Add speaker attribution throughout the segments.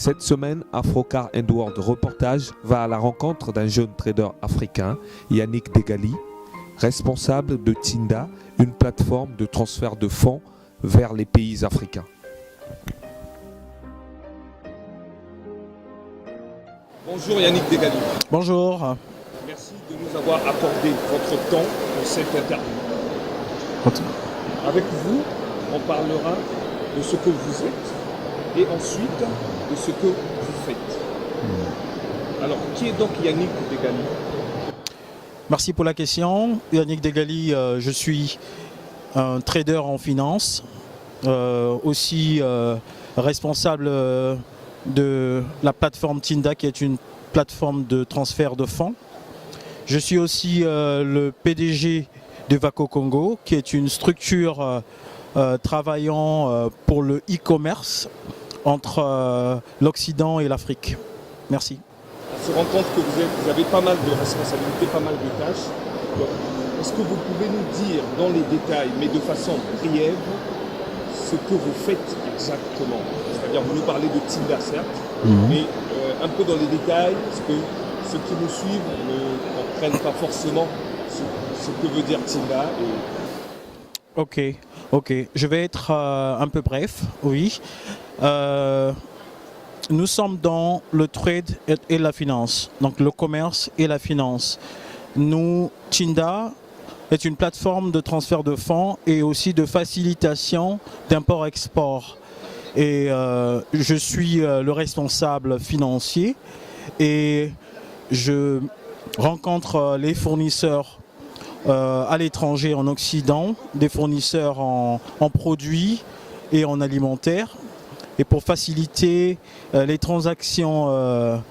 Speaker 1: Cette semaine, Afrocar and World Reportage va à la rencontre d'un jeune trader africain, Yannick Degali, responsable de Tinda, une plateforme de transfert de fonds vers les pays africains. Bonjour Yannick Degali.
Speaker 2: Bonjour.
Speaker 1: Merci de nous avoir accordé votre temps pour cette interview. Avec vous, on parlera de ce que vous êtes et ensuite de ce que vous faites. Alors, qui est donc Yannick Degali?
Speaker 2: Merci pour la question. Yannick Degali, je suis un trader en finance, aussi responsable de la plateforme Tinda, qui est une plateforme de transfert de fonds. Je suis aussi le PDG de Vaco Congo, qui est une structure travaillant pour le e-commerce entre l'Occident et l'Afrique. Merci.
Speaker 1: On se rend compte que vous avez pas mal de responsabilités, pas mal de tâches. Est-ce que vous pouvez nous dire dans les détails, mais de façon brève, ce que vous faites exactement? C'est-à-dire, vous nous parlez de Tinda, certes, mais un peu dans les détails, parce que ceux qui nous suivent ne comprennent pas forcément ce que veut dire Tinda.
Speaker 2: Ok. Je vais être un peu bref, oui. Nous sommes dans le trade et la finance, donc le commerce et la finance. Tinda est une plateforme de transfert de fonds et aussi de facilitation d'import-export. Et je suis le responsable financier et je rencontre les fournisseurs à l'étranger, en Occident, des fournisseurs en produits et en alimentaire, et pour faciliter les transactions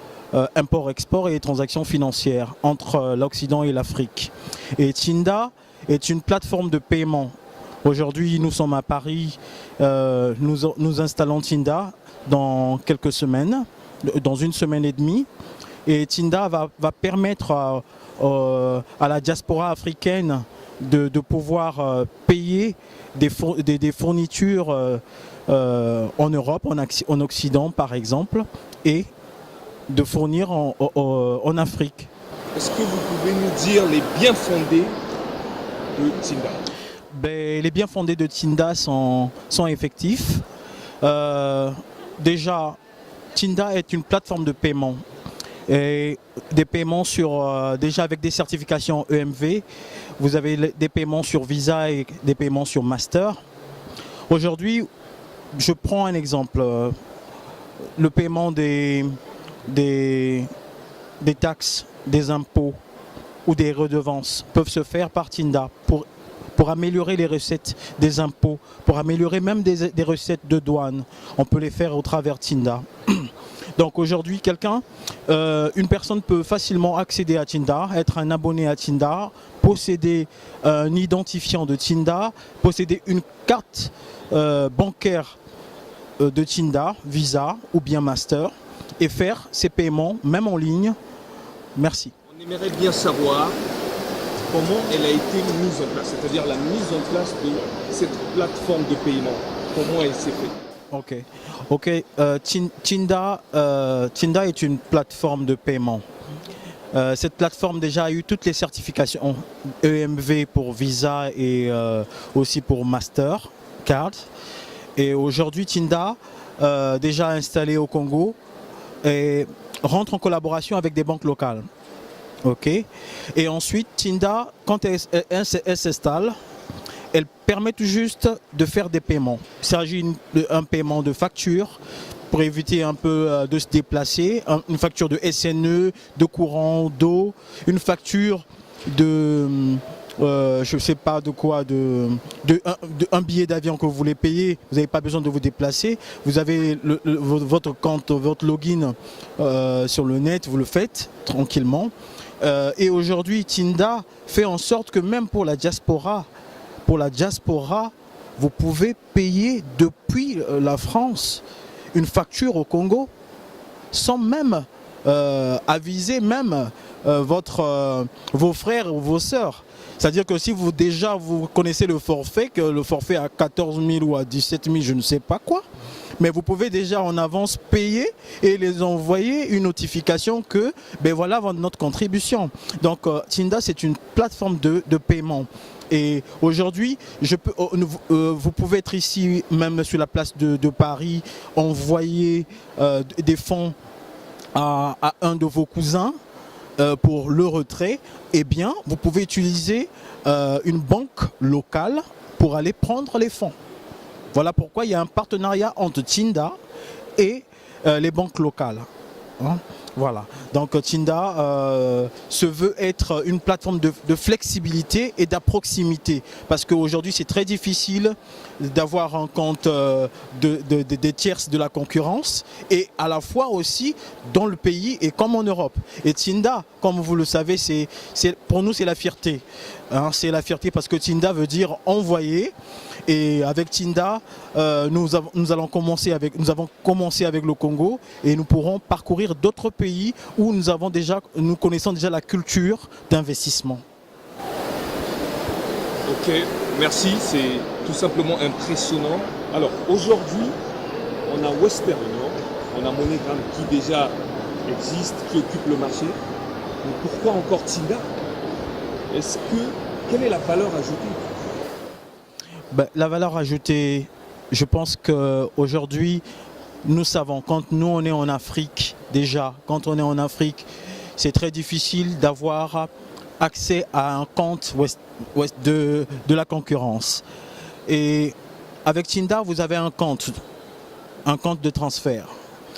Speaker 2: import-export et les transactions financières entre l'Occident et l'Afrique. Et Tinda est une plateforme de paiement. Aujourd'hui, nous sommes à Paris, nous installons Tinda dans quelques semaines, dans une semaine et demie. Et Tinda va permettre à la diaspora africaine de pouvoir payer des fournitures en Europe, en Occident par exemple, et de fournir en Afrique.
Speaker 1: Est-ce que vous pouvez nous dire les biens fondés de Tinda?
Speaker 2: Les biens fondés de Tinda sont effectifs. Déjà, Tinda est une plateforme de paiement. Et des paiements déjà avec des certifications EMV. Vous avez des paiements sur Visa et des paiements sur Master. Aujourd'hui, je prends un exemple. Le paiement des taxes, des impôts ou des redevances peuvent se faire par Tinda pour améliorer les recettes des impôts, pour améliorer même des recettes de douane. On peut les faire au travers Tinda. Donc aujourd'hui, une personne peut facilement accéder à Tinda, être un abonné à Tinda, posséder un identifiant de Tinda, posséder une carte bancaire de Tinda, Visa ou bien Master, et faire ses paiements, même en ligne. Merci.
Speaker 1: On aimerait bien savoir comment elle a été mise en place, c'est-à-dire la mise en place de cette plateforme de paiement. Comment elle s'est faite?
Speaker 2: Ok. Tinda est une plateforme de paiement. Cette plateforme déjà a eu toutes les certifications EMV pour Visa et aussi pour Mastercard. Et aujourd'hui, Tinda, déjà installé au Congo, et rentre en collaboration avec des banques locales. Et ensuite, Tinda, quand elle s'installe, elle permet tout juste de faire des paiements. Il s'agit d'un paiement de facture pour éviter un peu de se déplacer, une facture de SNE, de courant, d'eau, une facture de, je ne sais pas de quoi, un billet d'avion que vous voulez payer, vous n'avez pas besoin de vous déplacer, vous avez votre compte, votre login sur le net, vous le faites tranquillement. Et aujourd'hui, Tinda fait en sorte que même pour la diaspora, vous pouvez payer depuis la France une facture au Congo sans même aviser même vos frères ou vos sœurs. C'est-à-dire que si vous connaissez le forfait, que le forfait à 14 000 ou à 17 000, je ne sais pas quoi, mais vous pouvez déjà en avance payer et les envoyer une notification que ben voilà notre contribution. Donc Tinda, c'est une plateforme de paiement. Et aujourd'hui, vous pouvez être ici, même sur la place de Paris, envoyer des fonds à un de vos cousins pour le retrait. Eh bien, vous pouvez utiliser une banque locale pour aller prendre les fonds. Voilà pourquoi il y a un partenariat entre Tinda et les banques locales. Hein? Voilà, donc Tinda se veut être une plateforme de flexibilité et d'approximité, parce qu'aujourd'hui c'est très difficile d'avoir un compte des tierces de la concurrence, et à la fois aussi dans le pays et comme en Europe. Et Tinda, comme vous le savez, pour nous c'est la fierté. Hein, c'est la fierté parce que Tinda veut dire envoyer. Et avec Tinda, nous avons commencé avec le Congo et nous pourrons parcourir d'autres pays où nous connaissons déjà la culture d'investissement.
Speaker 1: Ok, merci, c'est tout simplement impressionnant. Alors aujourd'hui, on a Western Union, on a MoneyGram qui déjà existe, qui occupe le marché. Mais pourquoi encore Tinda? Quelle est la valeur ajoutée?
Speaker 2: La valeur ajoutée, je pense qu'aujourd'hui, nous savons, quand nous on est en Afrique, déjà, quand on est en Afrique, c'est très difficile d'avoir accès à un compte de la concurrence. Et avec Tinda, vous avez un compte de transfert.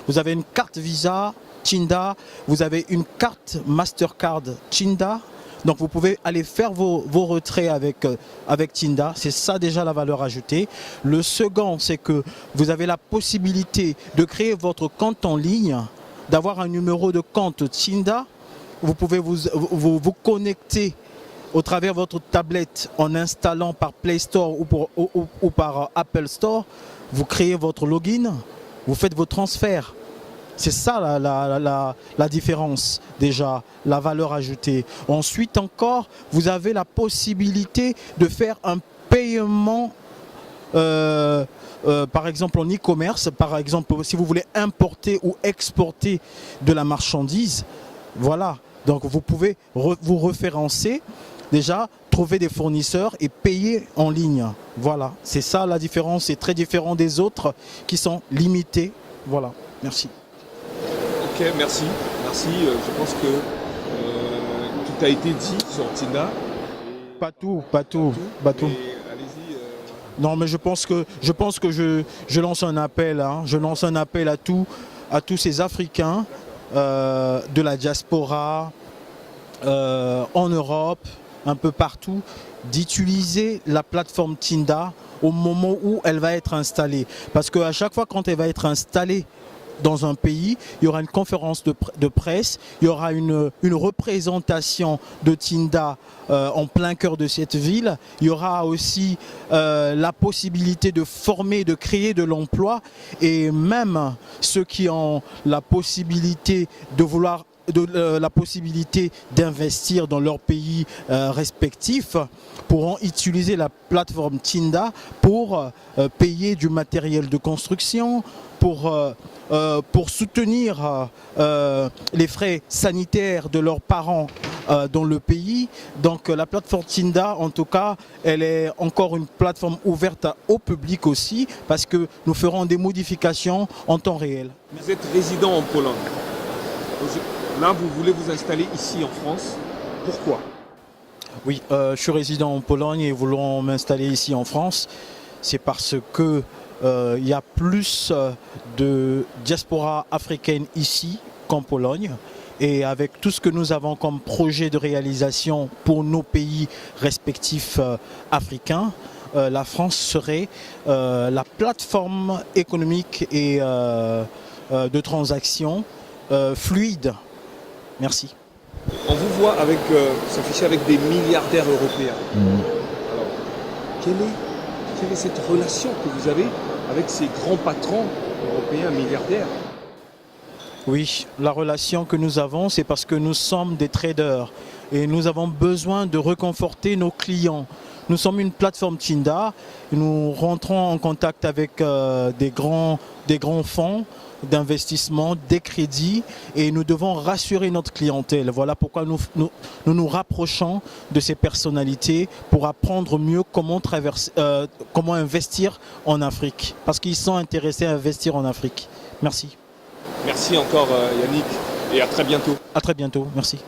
Speaker 2: Vous avez une carte Visa Tinda, vous avez une carte Mastercard Tinda. Donc vous pouvez aller faire vos retraits avec Tinda, c'est ça déjà la valeur ajoutée. Le second, c'est que vous avez la possibilité de créer votre compte en ligne, d'avoir un numéro de compte Tinda. Vous pouvez vous connecter au travers de votre tablette en installant par Play Store ou par Apple Store. Vous créez votre login, vous faites vos transferts. C'est ça la différence déjà, la valeur ajoutée. Ensuite encore, vous avez la possibilité de faire un paiement, par exemple en e-commerce, par exemple si vous voulez importer ou exporter de la marchandise. Voilà, donc vous pouvez vous référencer, déjà trouver des fournisseurs et payer en ligne. Voilà, c'est ça la différence, c'est très différent des autres qui sont limités. Voilà, merci.
Speaker 1: Ok, merci. Je pense que tout a été dit sur Tinda.
Speaker 2: Pas tout.
Speaker 1: Allez-y.
Speaker 2: Non, mais je pense que je lance un appel. Hein. Je lance un appel à tous ces Africains de la diaspora en Europe, un peu partout, d'utiliser la plateforme Tinda au moment où elle va être installée. Parce qu'à chaque fois quand elle va être installée dans un pays, il y aura une conférence de presse, il y aura une représentation de Tinda en plein cœur de cette ville. Il y aura aussi la possibilité de former, de créer de l'emploi, et même ceux qui ont la possibilité la possibilité d'investir dans leur pays respectif pourront utiliser la plateforme Tinda pour payer du matériel de construction, pour soutenir les frais sanitaires de leurs parents dans le pays. Donc la plateforme Tinda, en tout cas, elle est encore une plateforme ouverte au public aussi, parce que nous ferons des modifications en temps réel.
Speaker 1: Vous êtes résident en Pologne. Là, vous voulez vous installer ici en France. Pourquoi?
Speaker 2: Oui, je suis résident en Pologne et voulons m'installer ici en France. C'est parce que il y a plus de diaspora africaine ici qu'en Pologne. Et avec tout ce que nous avons comme projet de réalisation pour nos pays respectifs africains, la France serait la plateforme économique et de transactions fluide. Merci.
Speaker 1: On vous voit s'afficher avec des milliardaires européens. Alors, quelle est cette relation que vous avez avec ces grands patrons européens milliardaires?
Speaker 2: Oui, la relation que nous avons, c'est parce que nous sommes des traders et nous avons besoin de réconforter nos clients. Nous sommes une plateforme Tinda. Nous rentrons en contact avec des grands fonds d'investissement, des crédits, et nous devons rassurer notre clientèle. Voilà pourquoi nous rapprochons de ces personnalités pour apprendre mieux comment investir en Afrique, parce qu'ils sont intéressés à investir en Afrique. Merci.
Speaker 1: Merci encore Yannick et à très bientôt.
Speaker 2: À très bientôt, merci.